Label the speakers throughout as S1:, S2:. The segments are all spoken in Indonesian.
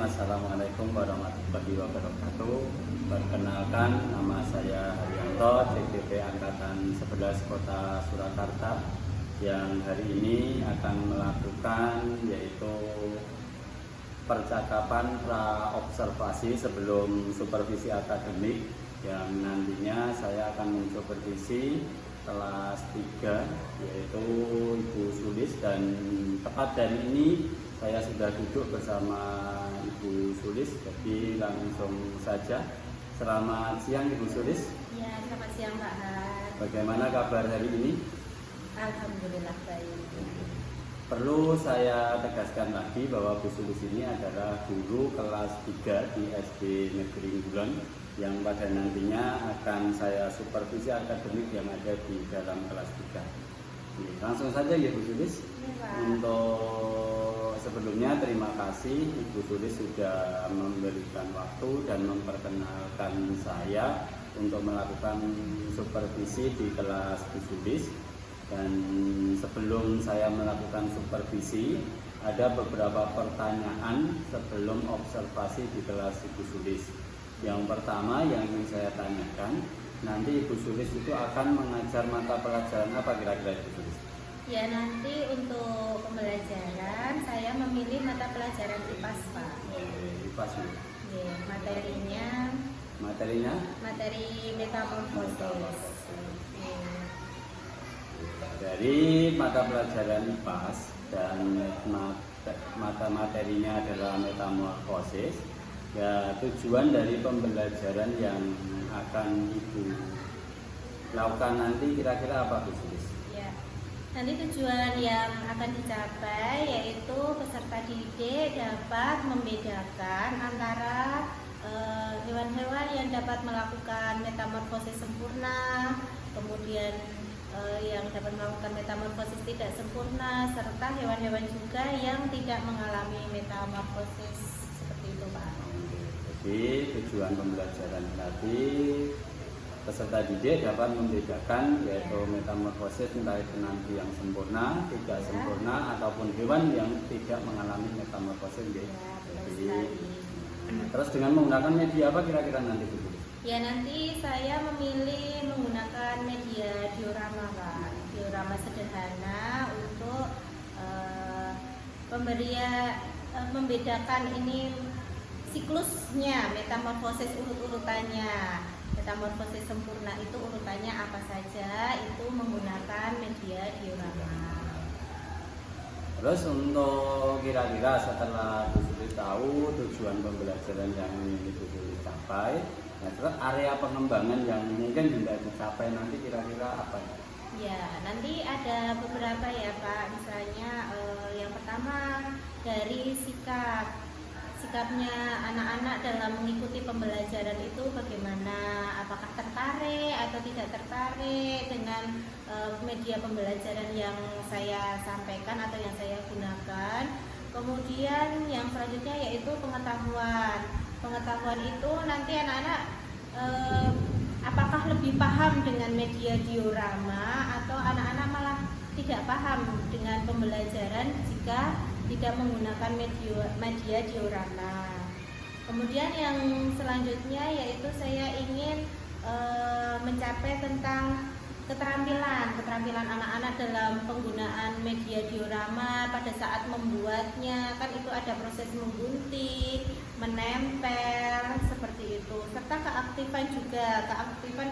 S1: Assalamualaikum warahmatullahi wabarakatuh. Perkenalkan, nama saya Haryanto, CGP Angkatan 11 Kota Surakarta, yang hari ini akan melakukan yaitu percakapan pra-observasi sebelum supervisi akademik, yang nantinya saya akan mensupervisi kelas 3 yaitu Ibu Sulis, dan tepat dari ini saya sudah duduk bersama Ibu Sulis, jadi langsung saja. Selamat siang Ibu Sulis.
S2: Ya, selamat siang Pak Har.
S1: Bagaimana kabar hari ini?
S2: Alhamdulillah baik.
S1: Perlu saya tegaskan lagi bahwa Bu Sulis ini adalah guru kelas 3 di SD Negeri Ngulon, yang pada nantinya akan saya supervisi akademik yang ada di dalam kelas 3. Langsung saja ya Bu Sulis.
S2: Ya,
S1: Untuk sebelumnya terima kasih Ibu Sulis sudah memberikan waktu dan memperkenalkan saya untuk melakukan supervisi di kelas Bu Sulis. Dan sebelum saya melakukan supervisi, ada beberapa pertanyaan sebelum observasi di kelas Ibu Sulis. Yang pertama yang ingin saya tanyakan, nanti Ibu Sulis itu akan mengajar mata pelajaran apa kira-kira Ibu Sulis?
S2: ya, nanti untuk pembelajaran saya memilih mata pelajaran IPAS Pak.
S1: IPAS ya.
S2: Ya,
S1: Materinya?
S2: Materi metamorfosis.
S1: Dari mata pelajaran IPAS dan mata materinya adalah metamorfosis. Ya, tujuan dari pembelajaran yang akan Ibu lakukan nanti kira-kira apa Bu Sulis?
S2: Ya, nanti tujuan yang akan dicapai yaitu peserta didik dapat membedakan antara hewan-hewan yang dapat melakukan metamorfosis sempurna, kemudian yang dapat melakukan metamorfosis tidak sempurna, serta hewan-hewan juga yang tidak mengalami metamorfosis, seperti itu Pak.
S1: Jadi tujuan pembelajaran tadi, peserta didik dapat membedakan yaitu metamorfosis entah itu nanti yang sempurna, tidak sempurna, ataupun hewan yang tidak mengalami metamorfosis.
S2: Ya,
S1: Jadi terus dengan menggunakan media apa kira-kira nanti Bu?
S2: Ya, nanti saya memilih menggunakan media diorama Pak, diorama sederhana untuk membedakan ini siklusnya, metamorfosis urut-urutannya. Metamorfosis sempurna itu urutannya apa saja, itu menggunakan media diorama.
S1: Terus untuk kira-kira setelah Bu Sulis tahu tujuan pembelajaran yang ingin Ibu Sulis capai, nah terus area pengembangan yang mungkin tidak dicapai nanti kira-kira apa?
S2: Ya, nanti ada beberapa ya Pak, misalnya yang pertama dari sikapnya anak-anak dalam mengikuti pembelajaran itu bagaimana, apakah tertarik atau tidak tertarik dengan media pembelajaran yang saya sampaikan atau yang saya gunakan. Kemudian yang selanjutnya yaitu pengetahuan itu nanti anak-anak apakah lebih paham dengan media diorama atau anak-anak malah tidak paham dengan pembelajaran jika tidak menggunakan media diorama. Kemudian yang selanjutnya yaitu saya ingin mencapai tentang keterampilan anak-anak dalam penggunaan media diorama pada saat membuatnya, kan itu ada proses menggunting, menempel, seperti itu, serta keaktifan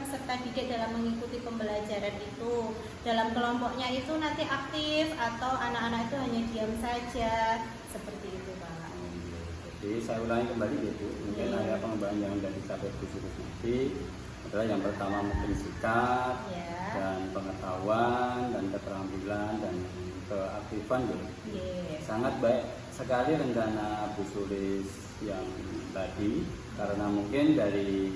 S2: peserta didik dalam mengikuti pembelajaran itu. Dalam kelompoknya itu nanti aktif atau anak-anak itu hanya diam saja, seperti itu Pak.
S1: Jadi saya ulangi kembali gitu, mungkin area pengembangan yang sudah dicapai Bu Sulis nanti adalah yang pertama mungkin sikap, dan pengetahuan dan keterampilan dan keaktifan gitu. Sangat baik sekali rencana Bu Sulis yang tadi, karena mungkin dari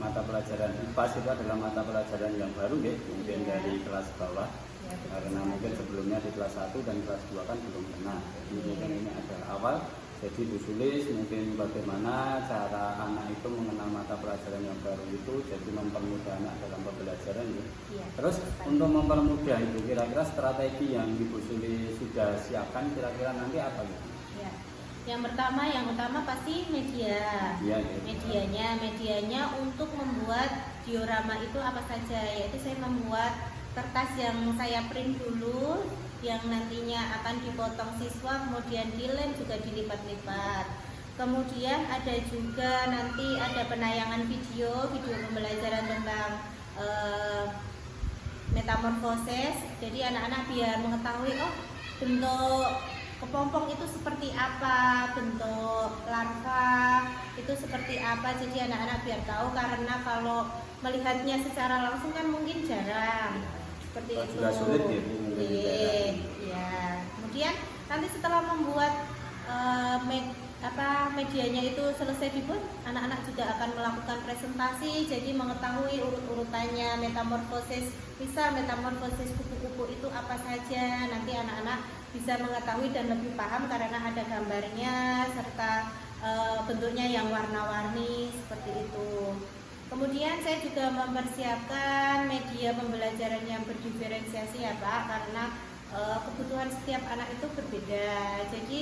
S1: mata pelajaran IPAS itu adalah mata pelajaran yang baru gitu, mungkin dari kelas bawah. Karena mungkin sebelumnya di kelas 1 dan kelas 2 kan belum pernah. Jadi mungkin ini adalah awal. Jadi Bu Sulis mungkin bagaimana cara anak itu mengenal mata pelajaran yang baru itu, jadi mempermudah anak dalam pembelajaran ya. Terus untuk mempermudah itu kira-kira strategi yang Ibu Sulis sudah siapkan kira-kira nanti apa gitu?
S2: Yang utama pasti media.
S1: Ya.
S2: Medianya untuk membuat diorama itu apa saja, yaitu saya membuat kertas yang saya print dulu, yang nantinya akan dipotong siswa, kemudian dilem juga dilipat-lipat. Kemudian ada juga nanti ada penayangan video pembelajaran tentang metamorfosis. Jadi anak-anak biar mengetahui bentuk kepompong itu seperti apa, bentuk larva itu seperti apa. Jadi anak-anak biar tahu, karena kalau melihatnya secara langsung kan mungkin jarang seperti itu.
S1: Juga sulit ya, mungkin
S2: ya. Kemudian nanti setelah membuat medianya itu selesai dibuat, anak-anak juga akan melakukan presentasi, jadi mengetahui urut-urutannya metamorfosis. Misal metamorfosis kupu-kupu itu apa saja, nanti anak-anak bisa mengetahui dan lebih paham karena ada gambarnya serta bentuknya yang warna-warni seperti itu. Kemudian saya juga mempersiapkan media pembelajaran yang berdiferensiasi ya Pak, karena kebutuhan setiap anak itu berbeda. Jadi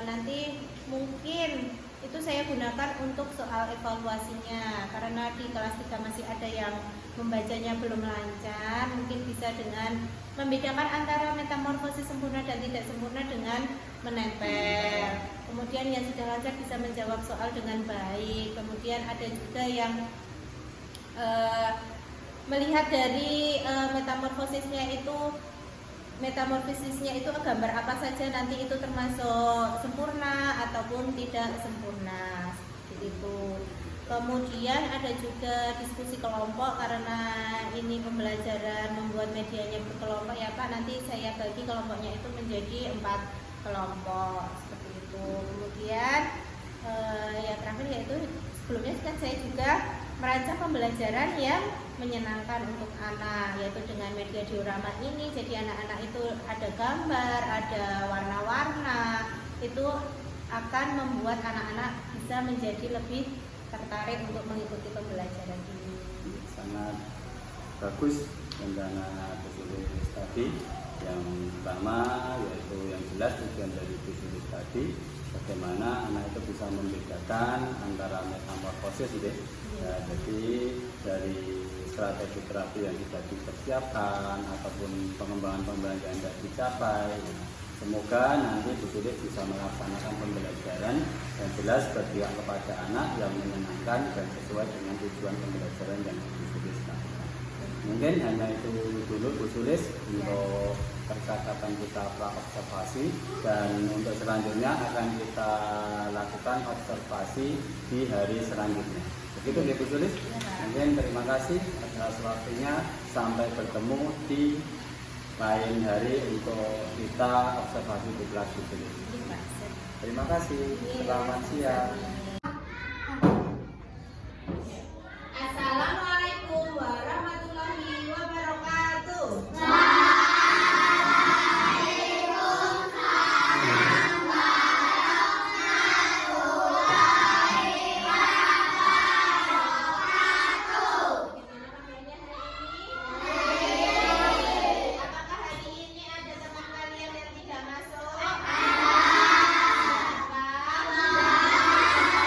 S2: nanti mungkin itu saya gunakan untuk soal evaluasinya, karena di kelas 3 masih ada yang membacanya belum lancar. Mungkin bisa dengan membedakan antara metamorfosis sempurna dan tidak sempurna dengan menempel. Kemudian yang sudah lancar bisa menjawab soal dengan baik. Kemudian ada juga yang melihat dari metamorfosisnya itu gambar apa saja, nanti itu termasuk sempurna ataupun tidak sempurna seperti itu. Kemudian ada juga diskusi kelompok, karena ini pembelajaran membuat medianya berkelompok ya Pak. Nanti saya bagi kelompoknya itu menjadi 4 kelompok seperti itu. Kemudian yang terakhir yaitu sebelumnya kan saya juga merancang pembelajaran yang menyenangkan untuk anak, yaitu dengan media diorama ini. Jadi anak-anak itu ada gambar, ada warna-warna, itu akan membuat anak-anak bisa menjadi lebih tertarik untuk mengikuti pembelajaran ini.
S1: Sangat bagus rencana Busulis tadi. Yang pertama yaitu yang jelas tujuan dari Busulis tadi, bagaimana anak itu bisa membedakan antara metamorfosis gitu. Ya, jadi dari strategi terapi yang sudah dipersiapkan ataupun pengembangan pembelajaran yang dicapai, semoga nanti Busulis bisa melaksanakan pembelajaran yang jelas berpihak kepada anak, yang menyenangkan dan sesuai dengan tujuan pembelajaran yang Busulis lakukan. Mungkin hanya itu dulu Busulis untuk percakapan kita pra-observasi, dan untuk selanjutnya akan kita lakukan observasi di hari selanjutnya. Begitu ya Busulis. Mungkin terima kasih atas waktunya. Sampai bertemu di lain hari untuk kita observasi di kelas Busulis. Terima kasih. Selamat siang.
S2: Assalamualaikum warahmatullahi wabarakatuh. Apakah hari ini ada teman kalian yang tidak masuk? Siapa?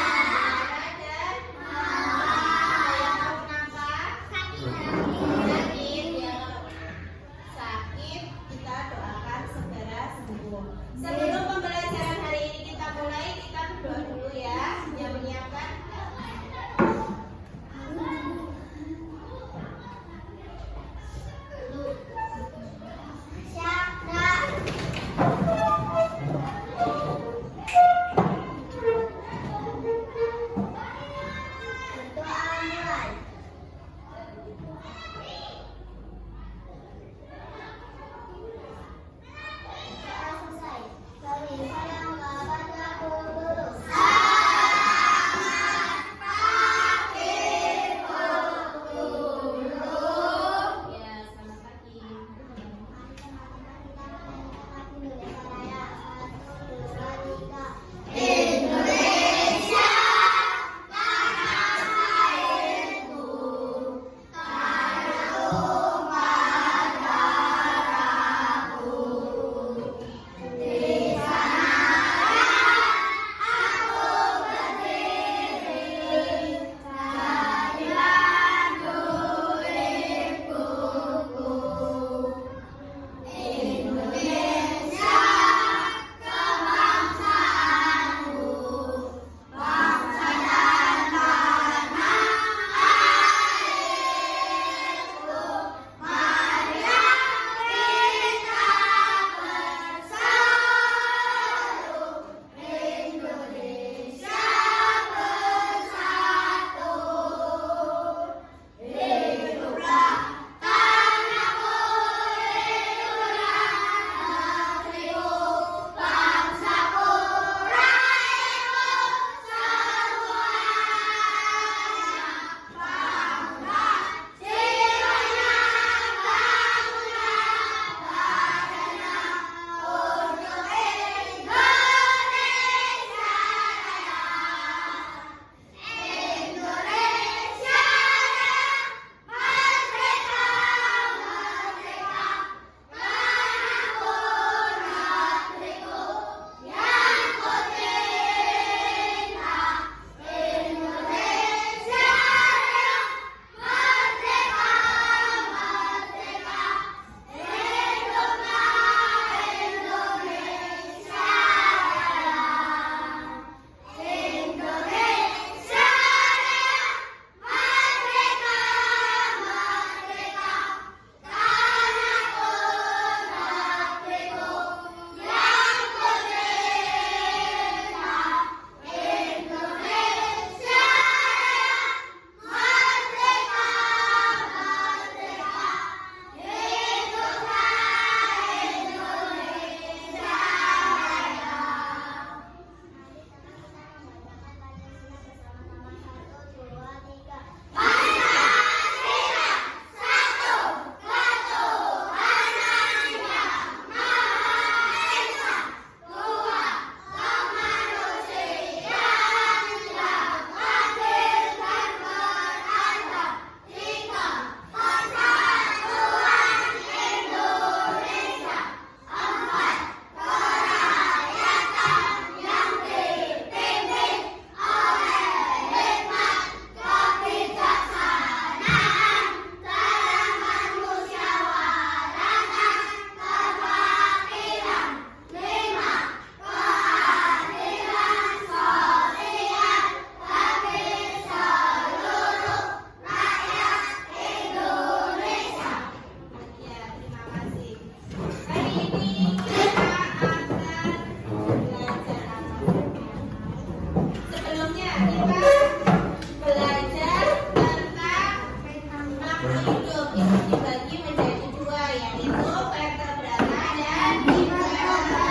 S2: hidup itu dibagi menjadi dua, yaitu vertebrata dan invertebrata.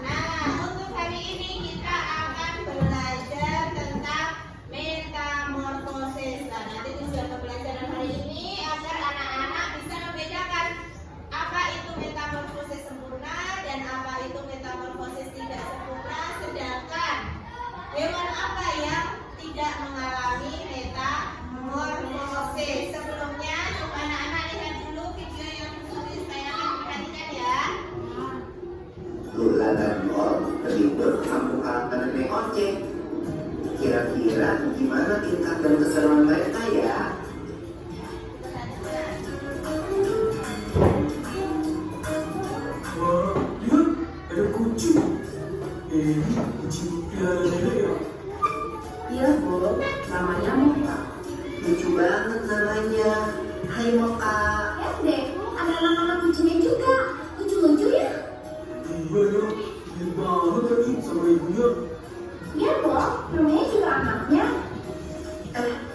S2: Nah, untuk hari ini kita akan belajar tentang metamorfosis. Nah, nanti tujuan pembelajaran hari ini agar anak-anak bisa membedakan apa itu metamorfosis sempurna dan apa itu metamorfosis tidak sempurna, sedangkan hewan apa yang tidak mengalami metamorfosis. Sebelumnya, coba anak-anak lihat dulu video yang khusus saya akan perhatikan ya.
S3: Lula dan Bol terlibur kampung halaman nenek ojek. Kira-kira gimana tingkat dan keseruan mereka ya?
S4: Wah, lihat ada kucing. Kucing piara nenek ya?
S3: Iya, Bol. Namanya Moka. Lucu banget namanya. Hai Moka.
S5: Ya deh, ada anak-anak kucingnya juga. Lucu-lucu ya?
S4: Iya ya, mirip banget tadi sama ibunya.
S5: Iya dong, namanya juga anaknya.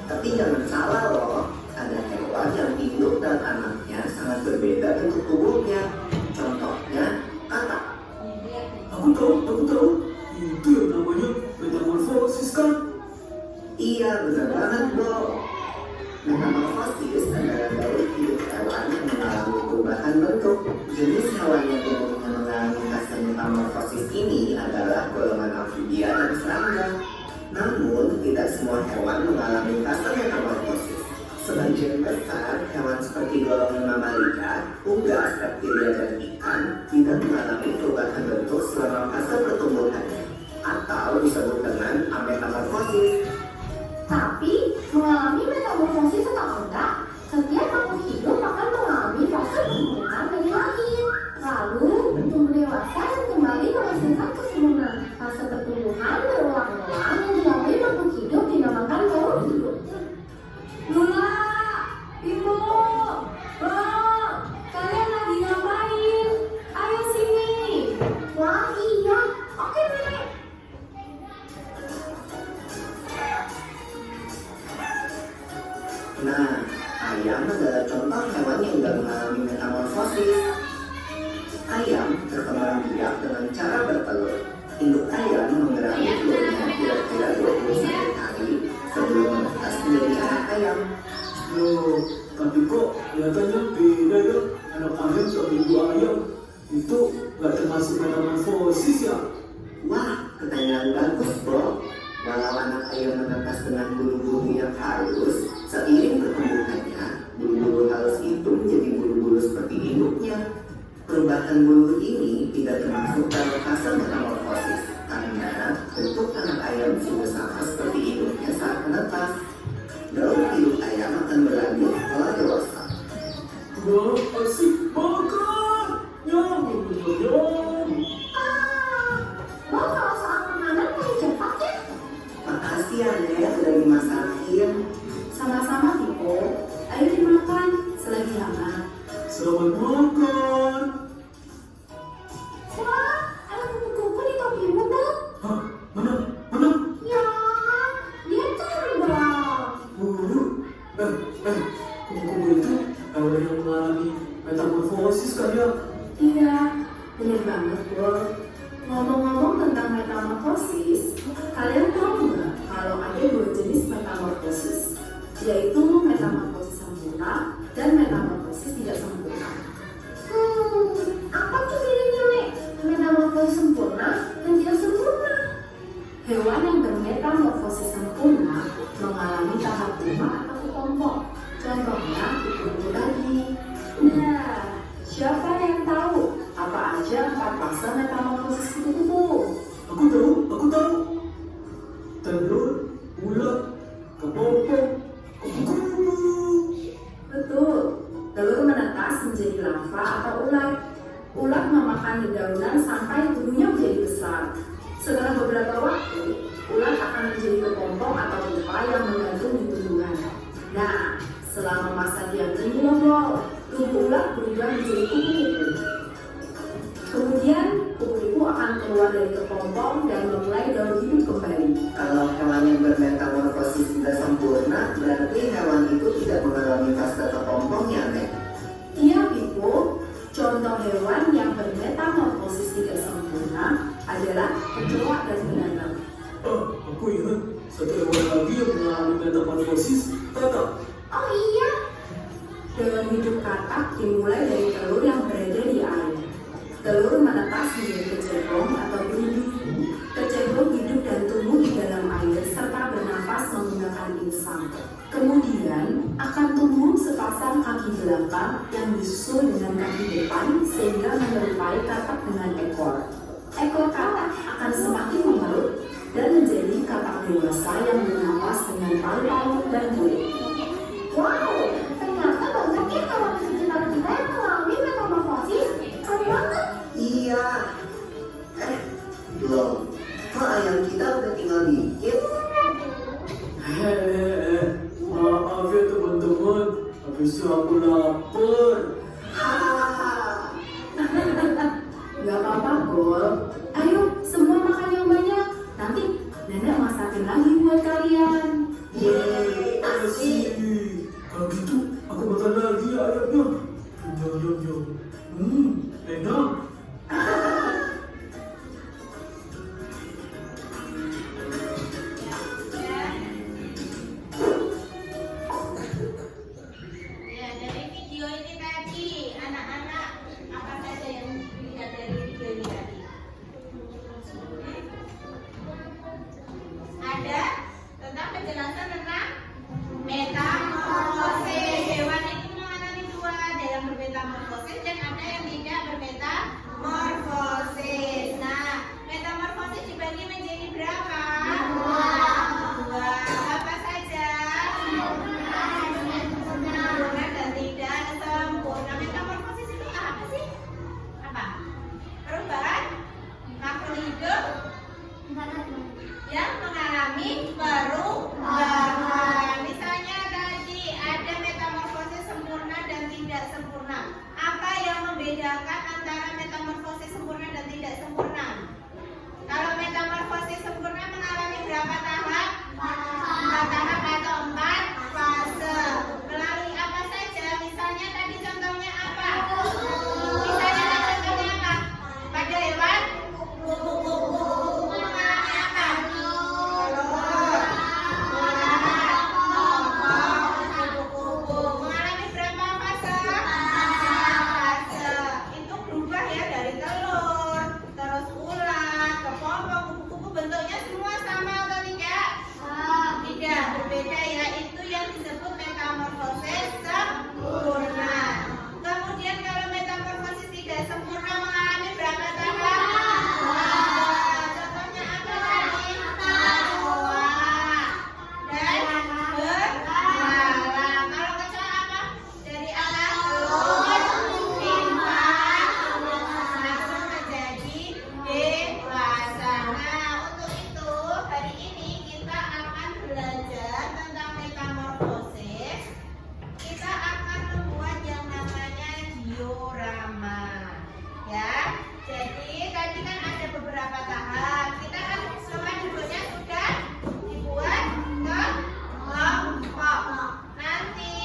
S3: Tapi jangan salah loh. Ada hewan yang induk dan anaknya sangat berbeda bentuk tubuhnya. Contohnya, katak.
S4: Aku tahu. Itu yang namanya metamorfosis kan?
S3: Iya, benar banget, Bro. Metamorfosis adalah daur hidup hewan yang mengalami perubahan bentuk. Jenis hewan yang umumnya mengalami fase metamorfosis ini adalah golongan amfibia dan serangga. Namun, tidak semua hewan mengalami fase metamorfosis. Sebagian besar hewan seperti golongan mamalia, unggas, reptilia, dan ikan tidak mengalami perubahan bentuk selama fase pertumbuhannya, atau disebut dengan ametamorfosis.
S5: Tapi mengalami metamorfosis atau enggak, setiap makhluk hidup akan mengalami fase pertumbuhan dari lahir. Lalu tumbuh dewasa dan kembali menghasilkan keturunan. Fase pertumbuhan berulang-ulang yang dilalui makhluk hidup dinamakan daur hidup. Lula, Ibu, Bang, kalian lagi ngapain? Ayo sini. Wah iya, oke nenek.
S3: Nah, ayam adalah contoh hewan yang sudah mengalami metamorfosis. Ayam berkembang biak dengan cara bertelur. Induk ayam mengerakkan telurnya kira-kira 21 hari sebelum menetas menjadi anak ayam.
S4: Loh, tapi kok kelihatannya beda ya? Anak ayam sama ibu ayam. Itu gak termasuk metamorfosis ya?
S3: Wah, pertanyaan bagus, Bro. Walau anak ayam menetas dengan bulu-bulu yang halus, seiring pertumbuhannya, bulu-bulu halus itu menjadi bulu-bulu seperti induknya. Perubahan bulu ini tidak termasuk dalam fase metamorfosis, karena bentuk anak ayam sudah sama seperti induknya saat menetas. Daur hidup ayam akan berlanjut setelah dewasa.
S4: Wah, asik makan! Nyam.
S5: Bang, kalau soal makanan paling cepat ya?
S3: Makasih ya, Nek, sudah dimasakin.
S5: Sama-sama, Tiko. Ayo dimakan selagi hangat.
S4: Selamat makan!
S5: Wah, ada kupu-kupu di topimu, Bang.
S4: Hah? Mana?
S5: Ya, dia terbang.
S4: Kupu-kupu itu hewan yang mengalami metamorfosis kan ya?
S5: Iya, benar banget, Bro. Ngomong-ngomong tentang metamorfosis, kalian tahu nggak kalau ada dua jenis metamorfosis, yaitu metamorfosis sempurna dan metamorfosis tidak sempurna. Apa tuh bedanya, Nek? Metamorfosis sempurna dan tidak sempurna. Hewan yang bermetamorfosis sempurna mengalami tahap prima atau kelompok. Contohnya kupu-kupu tadi. Nah, siapa yang tahu apa aja 4 fase metamorfosis kupu-kupu?
S4: Aku tahu. Telur, ulat, kepompong, kupu-kupu.
S5: Betul, telur menetas menjadi larva atau ulat. Ulat memakan dedaunan sampai tubuhnya menjadi besar. Setelah beberapa waktu, ulat akan menjadi kepompong atau pupa yang menggantung di tumbuhan. Nah, selama masa diam ini loh, tubuh ulat berubah menjadi kupu-kupu. Kemudian kupu-kupu akan keluar dari kepompong dan memulai daur hidup kembali.
S3: Kalau hewan yang bermetamorfosis tidak sempurna, berarti hewan itu tidak mengalami
S6: dengan hidup katak dimulai dari telur yang berada di air. Telur menetas menjadi kecebong atau berhidup. Kecebong hidup dan tumbuh di dalam air serta bernafas menggunakan insang. Kemudian akan tumbuh sepasang kaki belakang yang disusul dengan kaki depan sehingga menyerupai katak dengan ekor. Ekor katak akan semakin mengerut dan menjadi katak dewasa yang bernafas dengan paru-paru dan kulit.
S5: Wow, ternyata banyak ya kawan sekitar kita yang mengalami metamorfosis. Keren banget.
S3: Iya. Loh, kok ayam kita udah tinggal dikit?
S4: Maaf ya teman-teman, habis itu aku lapar.
S6: Gak apa-apa, Gol. Ayo, semua makan yang banyak. Nanti Nenek masakin lagi buat kalian.
S3: Yeay, asik.
S4: Kalau gitu, aku makan lagi ya ayamnya. Yum. Enak.
S2: Ya, dari video ini tadi, anak-anak apa saja yang dilihat dari video ini tadi? Ada tentang penjelasan tentang metamorfosis. Hewan itu mengalami dua, ada yang bermetamorfosis dan ada yang tidak bermetamorfosis. Nah, metamorfosis dibagi menjadi berapa? Dua. Apa saja? Sempurna dan tidak sempurna. Metamorfosis itu apa sih? Apa? Perubahan makhluk hidup yang mengalami perubahan. Misalnya tadi ada metamorfosis sempurna dan tidak sempurna. Apa yang membedakan antara metamorfosis sempurna dan tidak sempurna? Kalau metamorfosis sempurna mengalami berapa tahap? 4 tahap atau 4 fase. Melalui apa saja? Misalnya tadi contohnya apa? Misalnya tadi contohnya apa? Pada hewan kupu-kupu mengalami apa? Mengalami berapa fase? Fase. Itu berubah ya dari telur, terus ulat, kepompong, kupu-kupu bentuknya semua sama atau tidak? Tidak, berbeda ya. Itu yang disebut metamorfosis sempurna. Kemudian kalau metamorfosis tidak sempurna mengalami berapa tahap? Contohnya apa tadi? Kecoa dan berbala. Kalau kecoa apa? Dari apa? Telur, bintang, langsung menjadi dewasa. Nah, untuk itu hari ini kita akan belajar tentang metamorfosis. Kita akan membuat yang namanya diorama. Ya, jadi tadi kan ada beberapa tahap. Kita kan tempat duduknya sudah dibuat kelompok. Nanti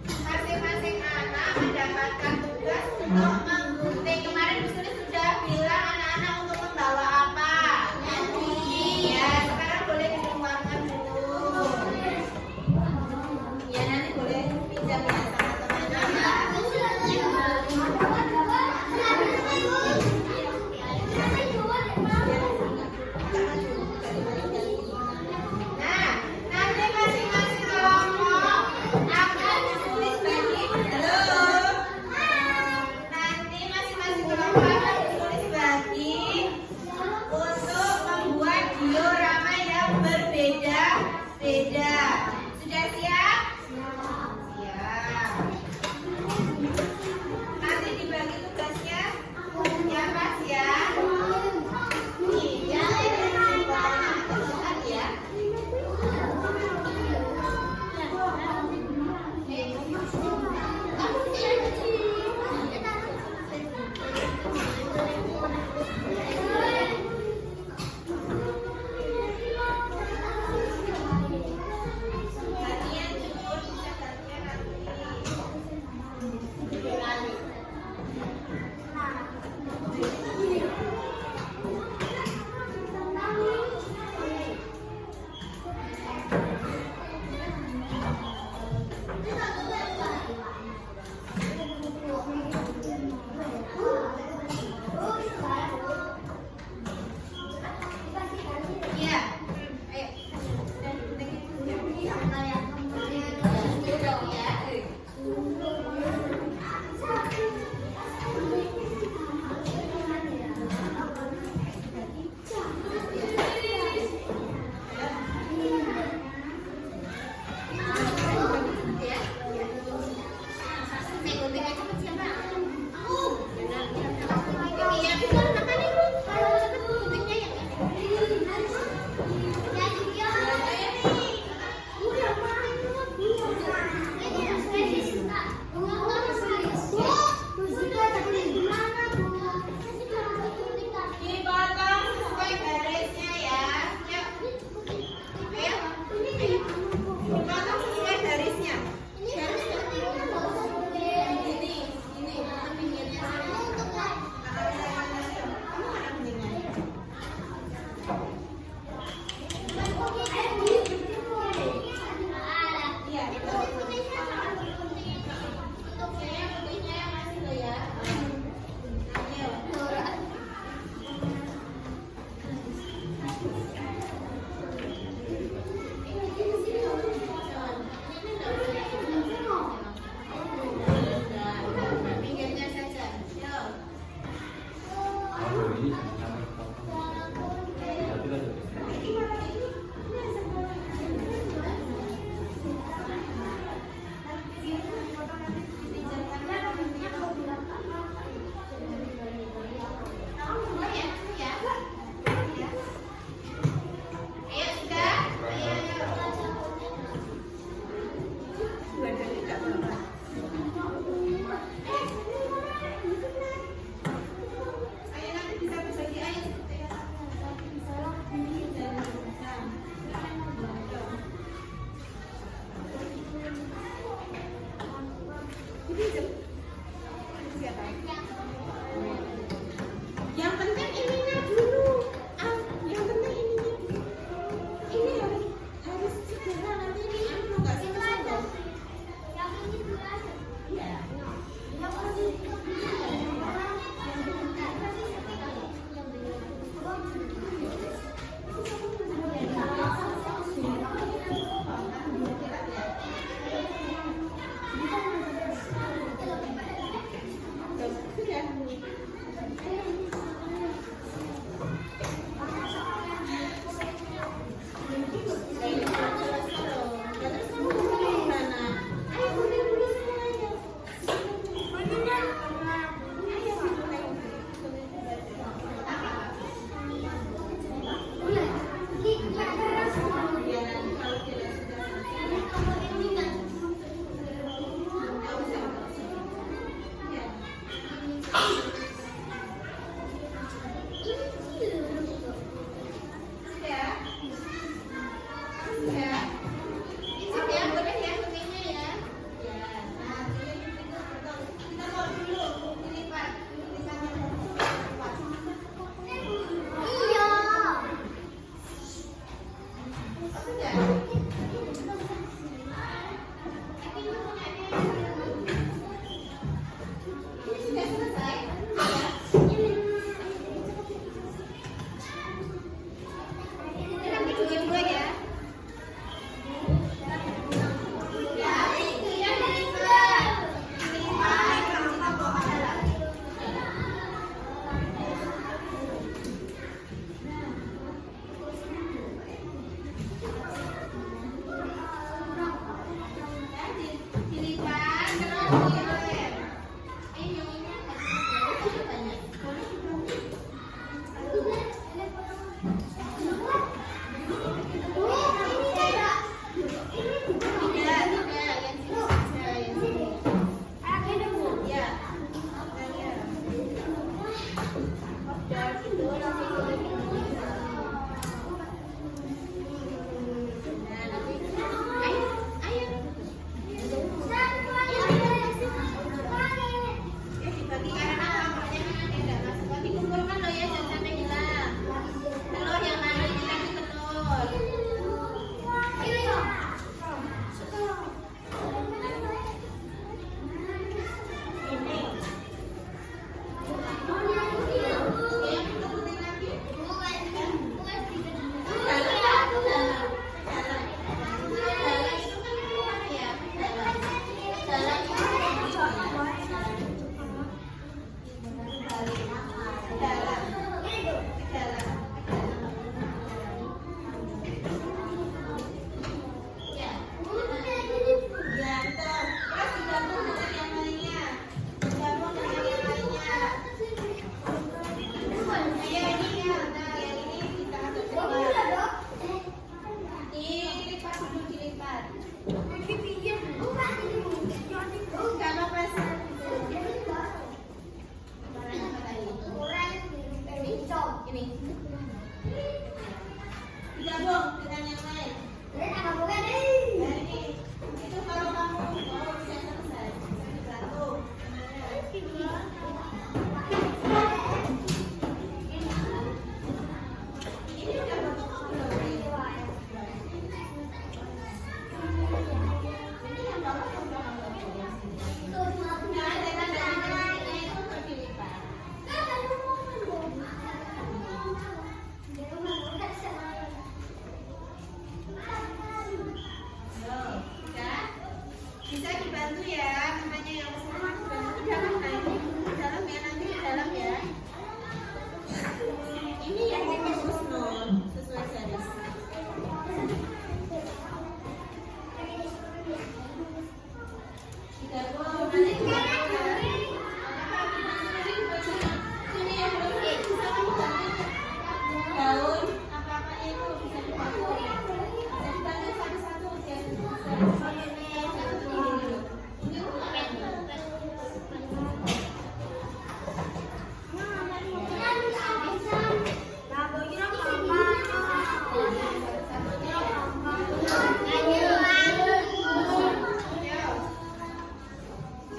S2: masing-masing anak mendapatkan tugas untuk menggunting. Kemarin Bu Suri sudah bilang anak-anak untuk membawa apa? Ya, sekarang boleh dikeluarkan dulu. Ya, nanti boleh pinjam ya sama teman-teman. Yang penting ininya dulu. Yang penting ininya dulu. Ini harus segera, nanti ini nggak selesai dong.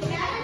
S2: Iya.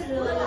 S2: Metamorfosis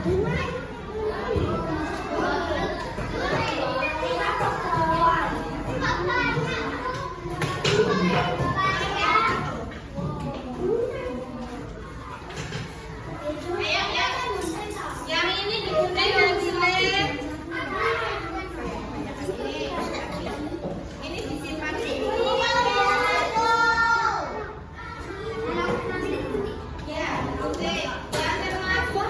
S2: Yang ini digunting yang cilik. Ini disimpan di sini. Ya, oke. Ya, termasuk.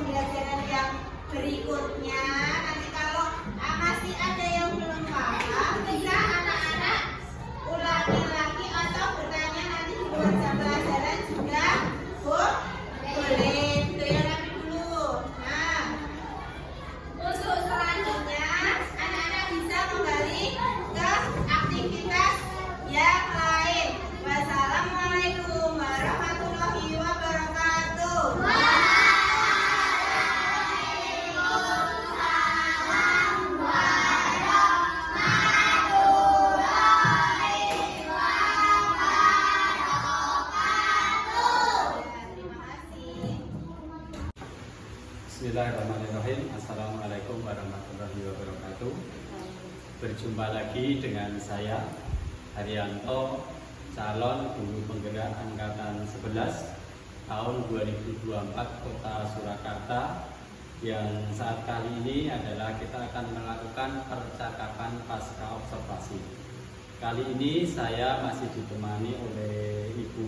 S2: pembelajaran yang berikutnya. Nanti kalau masih ada yang belum paham, bisa anak-anak ulangi lagi atau bertanya nanti di luar jam pelajaran juga boleh. Itu yang nanti dulu. Nah, untuk selanjutnya anak-anak bisa kembali ke aktivitas yang lain. Wassalamualaikum warahmatullahi wabarakatuh.
S1: Bismillahirrahmanirrahim. Assalamualaikum warahmatullahi wabarakatuh. Berjumpa lagi dengan saya Haryanto, calon guru penggerak angkatan 11 tahun 2024 Kota Surakarta, yang saat kali ini adalah kita akan melakukan percakapan pasca observasi. Kali ini saya masih ditemani oleh Ibu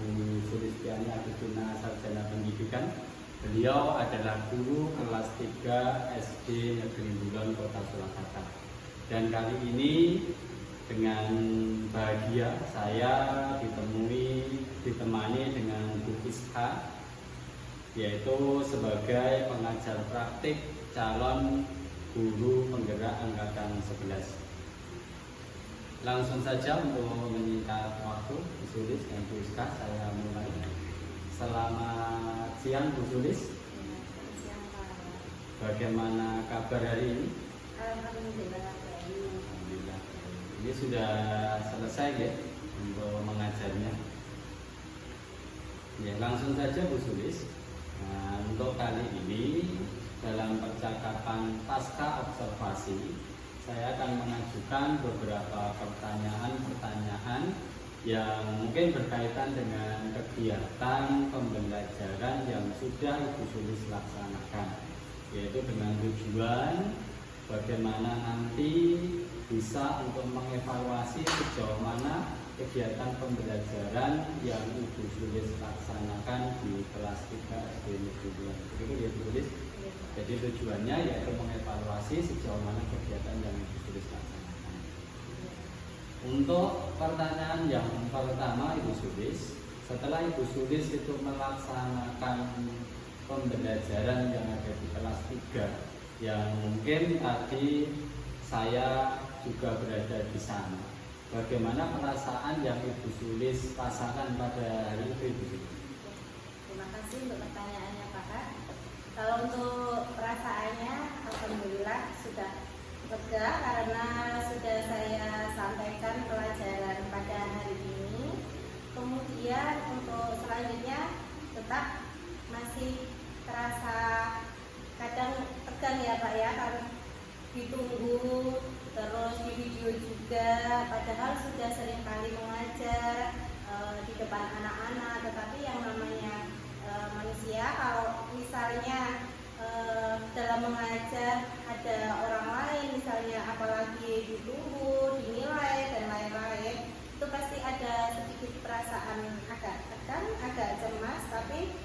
S1: Sulistiani Agustina, Sarjana Pendidikan. Beliau adalah guru kelas 3 SD Negeri Bulon Kota Surakarta. Dan kali ini dengan bahagia saya ditemani dengan Bu Isha, yaitu sebagai pengajar praktik calon guru penggerak angkatan 11. Langsung saja untuk menyingkat waktu, Bu Sulis dan Bu Isha, saya mulai. Selamat siang Bu Sulis.
S2: Siang Pak.
S1: Bagaimana kabar hari ini?
S2: Alhamdulillah baik.
S1: Alhamdulillah. Ini sudah selesai ya untuk mengajarnya. Ya, langsung saja Bu Sulis. Nah, untuk kali ini dalam percakapan pasca observasi, saya akan mengajukan beberapa pertanyaan-pertanyaan yang mungkin berkaitan dengan kegiatan pembelajaran yang sudah Ibu Sulis laksanakan, yaitu dengan tujuan bagaimana nanti bisa untuk mengevaluasi sejauh mana kegiatan pembelajaran yang Ibu Sulis laksanakan di kelas 3 SD Negeri Bulon. Itu ya Bu Sulis. Jadi tujuannya yaitu mengevaluasi sejauh mana kegiatan yang Ibu Sulis laksanakan. Untuk pertanyaan yang pertama Ibu Sulis, setelah Ibu Sulis itu melaksanakan pembelajaran yang ada di kelas 3, yang mungkin tadi saya juga berada di sana, bagaimana perasaan yang Ibu Sulis rasakan pada hari itu Ibu Sulis?
S2: Terima kasih untuk pertanyaannya Pak. Kalau untuk perasaannya, alhamdulillah sudah lega karena sudah saya sampaikan pelajaran pada hari ini. Kemudian untuk selanjutnya tetap masih terasa kadang tegang ya Pak ya, karena ditunggu terus di video juga, padahal sudah sering kali mengajar di depan anak-anak, tetapi yang namanya manusia, kalau misalnya dalam mengajar ada orang lain, misalnya apalagi ditunggu, dinilai dan lain-lain, itu pasti ada sedikit perasaan agak tegang, agak cemas, tapi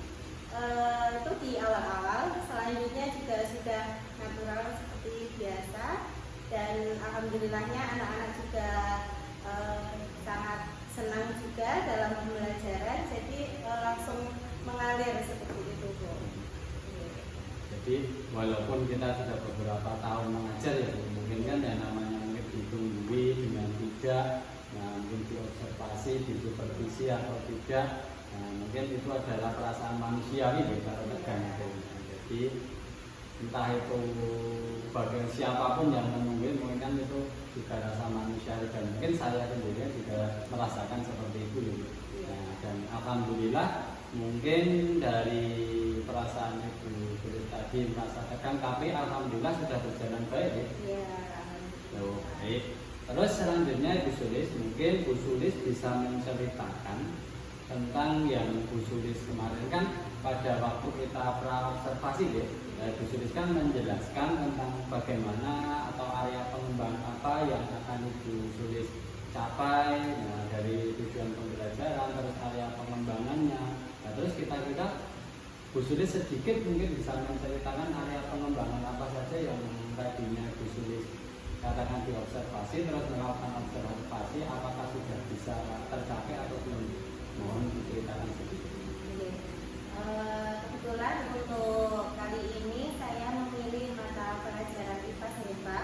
S2: itu di awal-awal. Selanjutnya juga sudah natural seperti biasa, dan alhamdulillahnya anak-anak juga sangat senang juga dalam pembelajaran, jadi langsung mengalir seperti itu Bu.
S1: Jadi walaupun kita sudah beberapa tahun mengajar ya Bu, mungkin kan yang namanya mungkin ditunggu dengan tidak, nah mungkin diobservasi, disupervisi atau tidak, nah mungkin itu adalah perasaan manusiawi ya kalau tegang itu. Jadi entah itu bagian siapapun yang menunggu, mungkin kan itu juga rasa manusiawi, dan mungkin saya sendiri juga merasakan seperti itu ya. Nah, dan alhamdulillah mungkin dari perasaan Ibu Sulis tadi merasa tegang, tapi alhamdulillah sudah berjalan baik ya.
S2: Iya.
S1: Baik. Terus selanjutnya Ibu Sulis, mungkin Bu Sulis bisa menceritakan tentang yang Bu Sulis kemarin kan pada waktu kita praobservasi ya. Ibu Sulis kan menjelaskan tentang bagaimana atau area pengembangan apa yang akan Ibu Sulis capai, nah, dari tujuan pembelajaran terus area pengembangannya. Nah, terus kita Bu Bu Sulis sedikit mungkin bisa menceritakan area pengembangan apa saja yang tadinya Bu Sulis katakan diobservasi terus melakukan observasi, apakah sudah bisa tercapai atau belum? Mohon diceritakan sedikit.
S2: Kebetulan untuk kali ini saya memilih mata pelajaran IPA SEPA.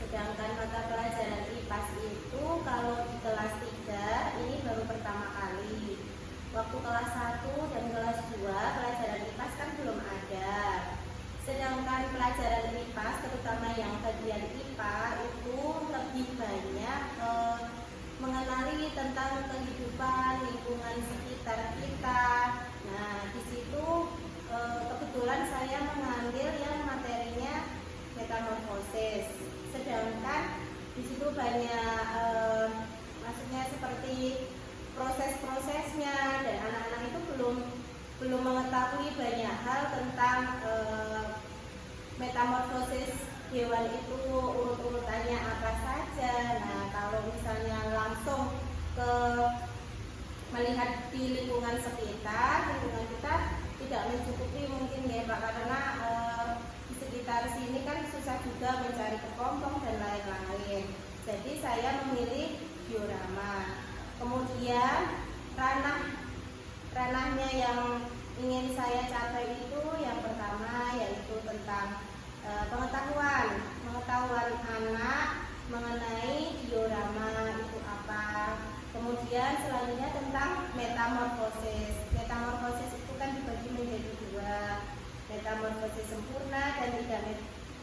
S2: Sedangkan mata pelajaran IPAS itu kalau di kelas 3 ini baru pertama kali. Waktu kelas 1 dan kelas 2 pelajaran IPAS kan belum ada. Sedangkan pelajaran IPAS terutama yang bagian IPA itu lebih banyak mengenali tentang kehidupan lingkungan sekitar kita. Nah, di situ kebetulan saya mengambil yang materinya metamorfosis. Sedangkan di situ banyak maksudnya seperti proses-prosesnya, dan anak-anak itu belum mengetahui banyak hal tentang metamorfosis hewan itu, urut-urutannya apa saja. Nah, kalau misalnya langsung ke melihat di lingkungan sekitar, lingkungan kita tidak mencukupi mungkin ya Pak, karena di sekitar sini kan susah juga mencari kepompong dan lain-lain. Jadi saya memilih diorama. Kemudian ranahnya yang ingin saya capai itu yang pertama yaitu tentang pengetahuan anak mengenai diorama itu apa. Kemudian selanjutnya tentang metamorfosis. Metamorfosis itu kan dibagi menjadi dua, metamorfosis sempurna dan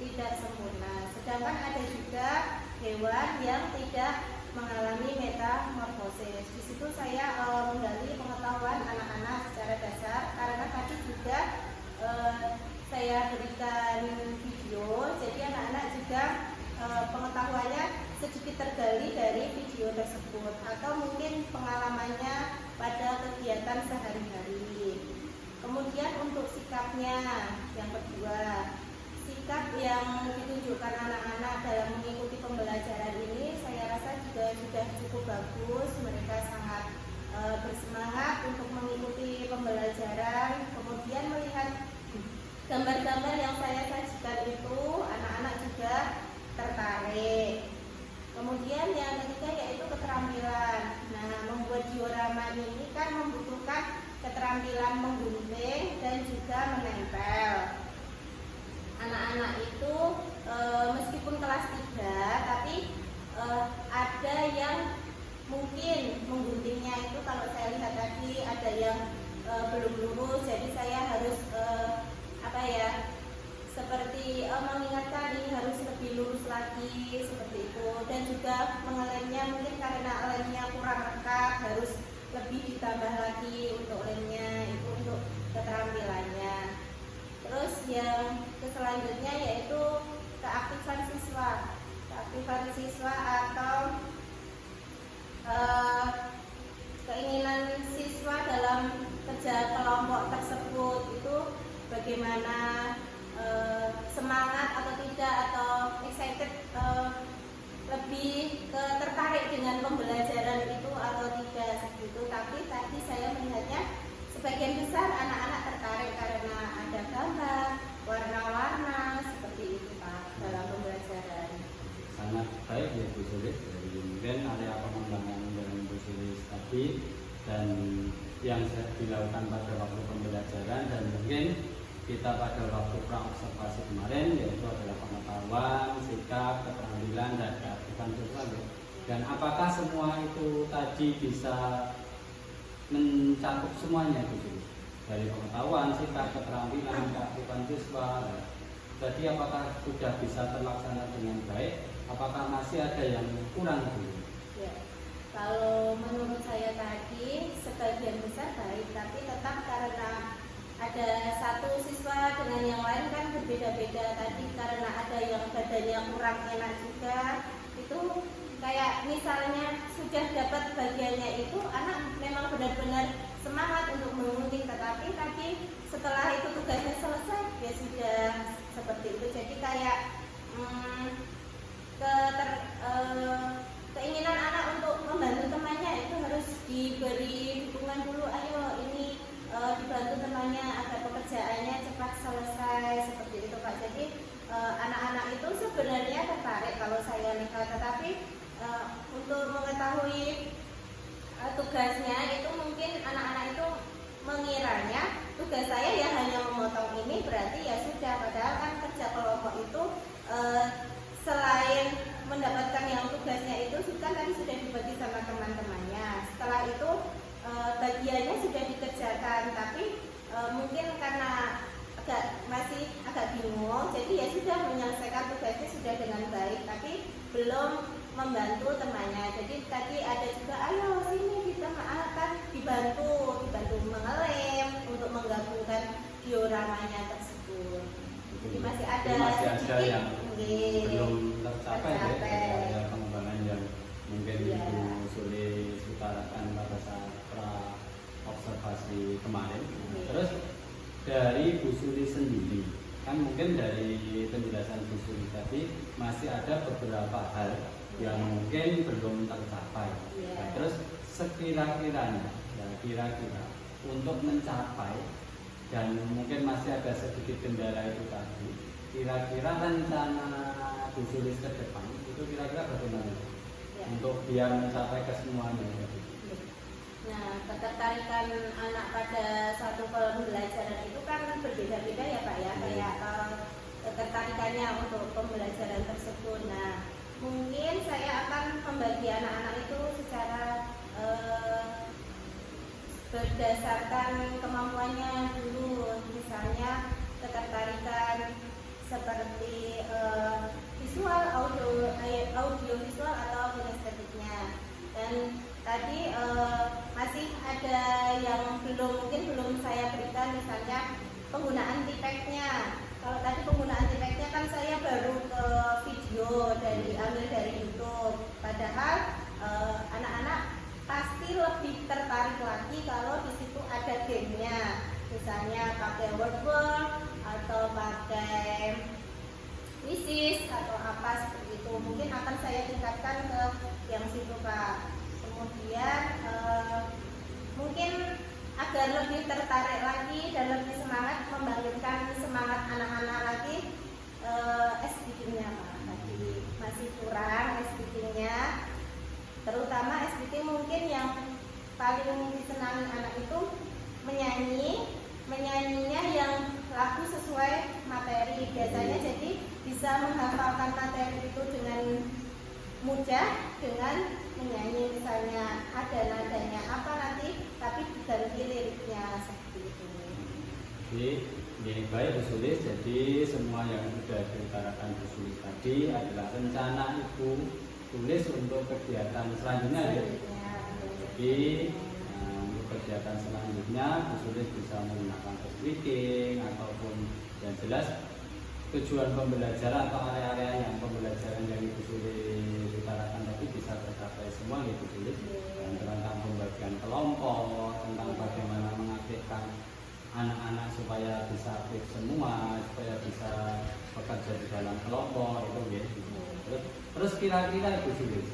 S2: tidak sempurna. Sedangkan ada juga hewan yang tidak mengalami metamorfosis. Di situ saya menggali pengetahuan anak-anak secara dasar, karena tadi juga saya berikan video, jadi anak-anak juga pengetahuannya sedikit tergali dari video tersebut atau mungkin pengalamannya pada kegiatan sehari-hari. Kemudian untuk sikapnya, yang kedua, sikap yang ditunjukkan anak-anak dalam mengikuti pembelajaran ini saya rasa juga sudah cukup bagus. Mereka sangat bersemangat untuk mengikuti pembelajaran. Kemudian melihat gambar-gambar yang saya sajikan itu, anak-anak juga tertarik. Kemudian yang ketiga yaitu keterampilan. Nah, membuat diorama ini kan membutuhkan keterampilan menggunting dan juga menempel. Anak-anak itu meskipun kelas 3 tapi ada yang mungkin mengguntingnya itu kalau saya lihat tadi ada yang belum lurus, jadi saya harus seperti mengingatkan ini harus lebih lurus lagi seperti itu, dan juga mengelemnya mungkin karena lemnya kurang rekat harus lebih ditambah lagi untuk lemnya, itu untuk keterampilannya. Terus yang selanjutnya yaitu keaktifan siswa atau keinginan siswa dalam kerja kelompok tersebut, itu bagaimana semangat atau tidak, atau excited lebih tertarik dengan pembelajaran itu atau tidak segitu. Tapi tadi saya melihatnya sebagian besar anak-anak tertarik karena ada gambar, warna-warna seperti itu Pak dalam pembelajaran.
S1: Sangat baik ya Bu Sulis, dari kemudian area pengembangan dengan Bu Sulis tadi dan yang dilakukan pada waktu pembelajaran, dan mungkin kita pada waktu praobservasi kemarin yaitu adalah pengetahuan, sikap, keterampilan, dan keaktifan siswa. Dan apakah semua itu tadi bisa mencakup semuanya gitu, dari pengetahuan, sikap, keterampilan, keaktifan siswa? Jadi apakah sudah bisa terlaksana dengan baik? Apakah masih ada yang kurang dulu?
S2: Ya, kalau menurut saya tadi sebagian besar baik, tapi tetap karena ada satu siswa dengan yang lain kan berbeda-beda tadi, karena ada yang badannya kurang enak juga. Itu kayak misalnya sudah dapat bagiannya itu, anak memang benar-benar semangat untuk mengunting, tetapi tadi setelah itu tugasnya selesai ya sudah seperti itu. Jadi kayak keinginan anak untuk membantu temannya itu harus diberi dukungan dulu. Ayo ini dibantu temannya agar pekerjaan pekerjaannya cepat selesai seperti itu Pak. Jadi anak-anak itu sebenarnya tertarik kalau saya lihat, tetapi untuk mengetahui tugasnya itu mungkin anak-anak itu mengiranya tugas saya ya hanya memotong ini berarti ya sudah, padahal kan kerja kelompok itu selain mendapatkan yang tugasnya itu kan tadi sudah dibagi sama teman-temannya. Setelah itu bagiannya sudah dikerjakan, tapi mungkin karena masih agak bingung, jadi ya sudah menyelesaikan tugasnya sudah dengan baik, tapi belum membantu temannya. Jadi tadi ada juga, ayo sini kita akan dibantu mengelem untuk menggabungkan dioramanya tersebut. Jadi masih ada
S1: yang belum tercapai ya, ada pengembangan yang mungkin Ibu Sulis utarakan pada saat pra observasi kemarin. Terus dari Bu Sulis sendiri, kan mungkin dari penjelasan Bu Sulis tadi masih ada beberapa hal yang mungkin belum tercapai. Nah, terus sekira-kiranya, ya kira-kira untuk mencapai dan mungkin masih ada sedikit kendala itu tadi, kira-kira rencana Bu Sulis ke depan itu kira-kira bagaimana untuk biar mencapai kesemuanya?
S2: Nah, ketertarikan anak pada suatu pembelajaran itu kan berbeda-beda ya Pak ya, kayak ketertarikannya untuk pembelajaran tersebut. Nah, mungkin saya akan membagi anak-anak itu secara berdasarkan kemampuannya dulu, misalnya ketertarikan seperti visual, audio visual atau kinestetiknya. Dan tadi masih ada yang belum saya berikan, misalnya penggunaan tipeknya. Kalau tadi penggunaan tipeknya kan saya baru ke video ambil dari YouTube. Padahal anak-anak pasti lebih tertarik lagi kalau di situ ada gamenya, misalnya pakai word atau pakai wisis atau apa seperti itu. Mungkin akan saya tingkatkan ke yang situ Pak. Kemudian mungkin agar lebih tertarik lagi dan lebih semangat, membangkitkan semangat anak-anak lagi, SBK-nya Pak. Tadi masih kurang SBK-nya, terutama SBK mungkin yang paling disenangi anak itu menyanyinya yang lagu sesuai materi. Biasanya jadi bisa menghafalkan materi itu dengan mudah dengan menyanyi, misalnya ada nadanya apa nanti tapi diganti liriknya seperti itu.
S1: Jadi ini baik Bu Sulis, jadi semua yang sudah diutarakan Bu Sulis tadi adalah rencana Ibu Sulis untuk kegiatan selanjutnya ya. Jadi untuk kegiatan selanjutnya Bu Sulis bisa menggunakan speaking ataupun yang jelas tujuan pembelajaran atau area-area yang pembelajaran yang Ibu Sulis utarakan tadi bisa tercapai semua ya Bu Sulis. Dan tentang pembagian kelompok, tentang bagaimana mengaktifkan anak-anak supaya bisa aktif semua, supaya bisa bekerja di dalam kelompok itu ya. Terus kira-kira Ibu Sulis,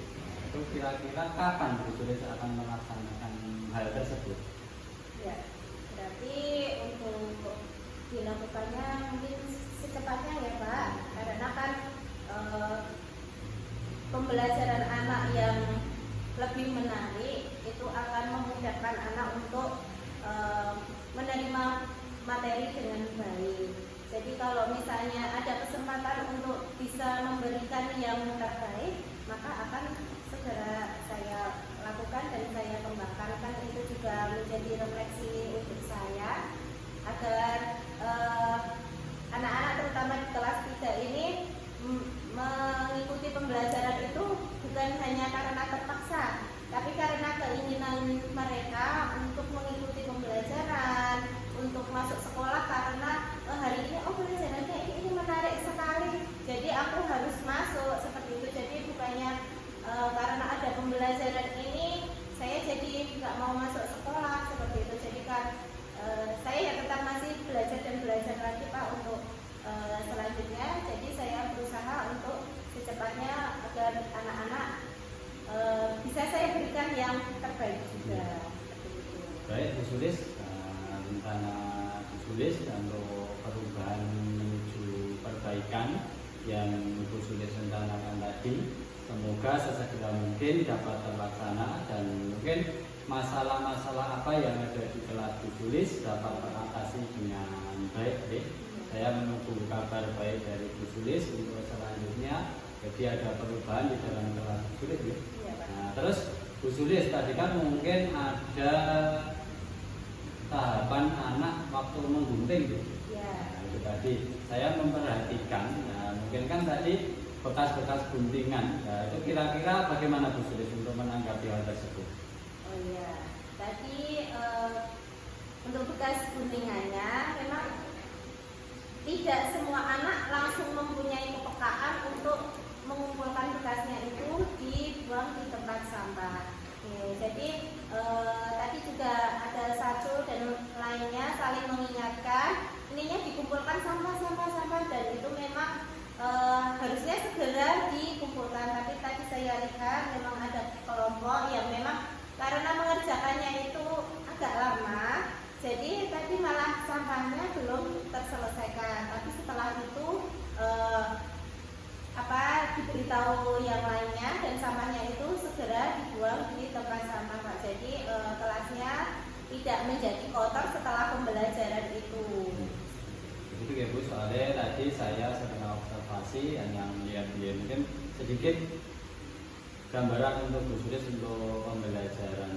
S1: itu kira-kira kapan Bu Sulis akan melaksanakan hal tersebut?
S2: Ya, berarti untuk dilakukannya mungkin secepatnya ya Pak, karena kan pembelajaran anak yang lebih menarik itu akan memudahkan anak untuk menerima materi dengan baik. Jadi kalau misalnya ada kesempatan untuk bisa memberikan yang terbaik, maka akan segera saya lakukan dan saya kembangkan. Itu juga menjadi refleksi untuk saya agar anak-anak terutama di kelas 3 ini mengikuti pembelajaran itu bukan hanya karena terpaksa, tapi karena keinginan mereka untuk mengikuti pembelajaran, untuk masuk sekolah karena hari ini pelajarannya ini menarik sekali, jadi aku harus masuk seperti itu. Jadi bukannya karena ada pembelajaran ini saya jadi nggak mau masuk sekolah seperti itu. Jadi kan saya ya tetap masih belajar dan belajar lagi Pak untuk selanjutnya. Jadi saya berusaha untuk secepatnya agar anak-anak bisa saya berikan yang terbaik juga.
S1: Baik Bu Sulis, rencana Bu Sulis dan untuk perubahan menuju perbaikan yang Bu Sulis rencanakan tadi. Semoga sesegera mungkin dapat terlaksana dan mungkin masalah-masalah apa yang ada di kelas Bu Sulis dapat teratasi dengan baik. Saya menunggu kabar baik dari Bu Sulis untuk selanjutnya. Jadi ada perubahan di dalam kelas Bu Sulis. Nah, terus Bu Sulis tadi kan mungkin ada tahapan anak waktu menggunting Nah, itu tadi saya memperhatikan. Nah, mungkin kan tadi bekas-bekas guntingan. Nah, itu kira-kira bagaimana Bu Sulis untuk menanggapi hal tersebut?
S2: Oh iya, tadi untuk bekas guntingannya memang tidak semua anak langsung mempunyai kepekaan untuk mengumpulkan bekasnya itu dibuang di tempat sampah. Oke, jadi tadi juga ada satu dan lainnya saling mengingatkan ininya dikumpulkan sampah dan itu memang harusnya segera dikumpulkan. Tapi tadi saya lihat memang ada kelompok yang memang karena mengerjakannya itu agak lama, jadi tadi malah sampahnya belum terselesaikan. Tapi setelah itu diberitahu yang lainnya dan sampahnya itu segera dibuang di tempat sampah, Pak. Jadi kelasnya tidak menjadi kotor setelah pembelajaran itu.
S1: Begitu ya Bu, soalnya tadi saya sedang observasi hanya melihat dia mungkin sedikit gambaran untuk Bu Sulis untuk pembelajaran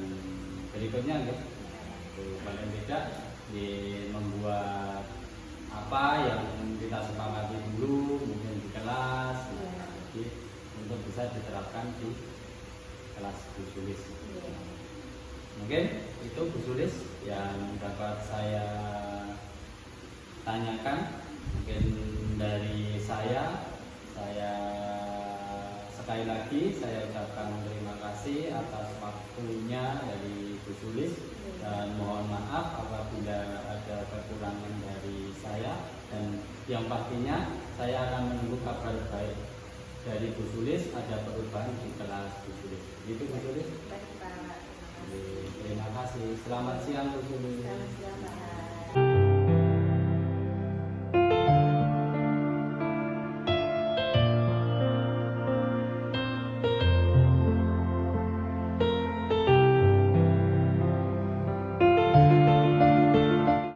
S1: berikutnya gitu. Paling tidak membuat apa yang kita sepakati dulu mungkin di kelas, jadi untuk bisa diterapkan di kelas Bu Sulis. Mungkin itu Bu Sulis yang dapat saya tanyakan. Mungkin dari saya sekali lagi saya ucapkan terima kasih atas waktunya dari Bu Sulis dan mohon maaf apabila ada kekurangan dari saya, dan yang pastinya saya akan menunggu kabar baik dari Bu Sulis ada perubahan di kelas Bu Sulis. Gitu Bu Sulis.
S2: Baik, Pak.
S1: Terima kasih. Selamat siang Bu Sulis.
S2: Selamat siang, Pak.